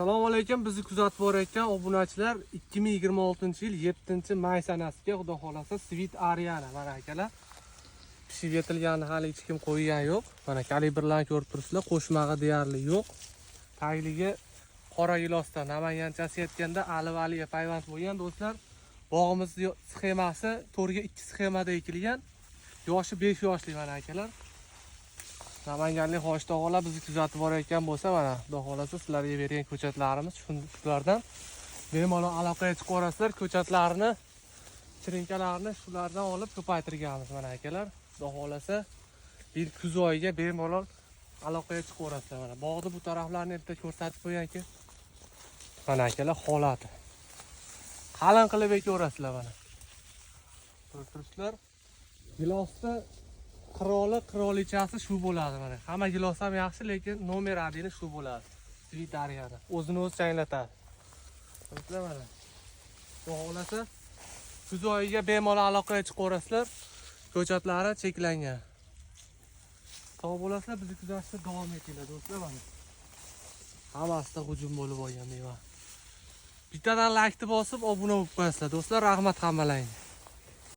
Assalomu alaykum, bizni kuzatib borayotgan obunachilar 2026-yil 7-may sanasiga xudo xolasa Sweet Ariana mana akalar pishib yetilganini hali hech kim qo'ygan yo'q. Mana kalibrlarni ko'rib turibsizlar, qo'shmag'i deyarli yo'q. Tagligi qora gilosdan Namanganchasi aytganda alivaliga payvand bo'lgan do'stlar. Bog'imizning sxemasi 4 ga 2 sxemada ekilgan. Yoshi 5 yoshli mana akalar. Namanganlik xo'sh tog'alar bizni kuzatib borayotgan bo'lsa, mana xudo xolasa sizlarga bergan ko'chatlarimiz shulardan bemalol aloqaga chiqib olasizlar. Ko'chatlarni, chirinkalarni shulardan olib ko'paytirganmiz mana akalar. Xudo xolasa bir kuz oyiga bemalol aloqaga chiqib olasizlar. Mana bog'ni bu taraflarni bitta ko'rsatib qo'yanki. Mana akalar holati. Qalin qilib ekaverasizlar mana. Ko'rib turibsizlar. Gilosda qiroli, qirolichasi shu bo'ladi mana. Hamma gilos ham yaxshi, lekin nomer 1 shu bo'ladi. Sweet Ariana. O'zini o'zi changlatadi. Ko'ribsizlar mana. Xohlasa kuz oyiga bemalol aloqaga chiqaverasizlar. Ko'chatlari cheklangan. Sog' bo'lasizlar, bizni kuzatishda davom etinglar do'stlar mana. Hammasida hujum bo'lib olgan meva. Bittadan like bosib, obuna bo'lib qo'yasizlar do'stlar. Rahmat hammalarga.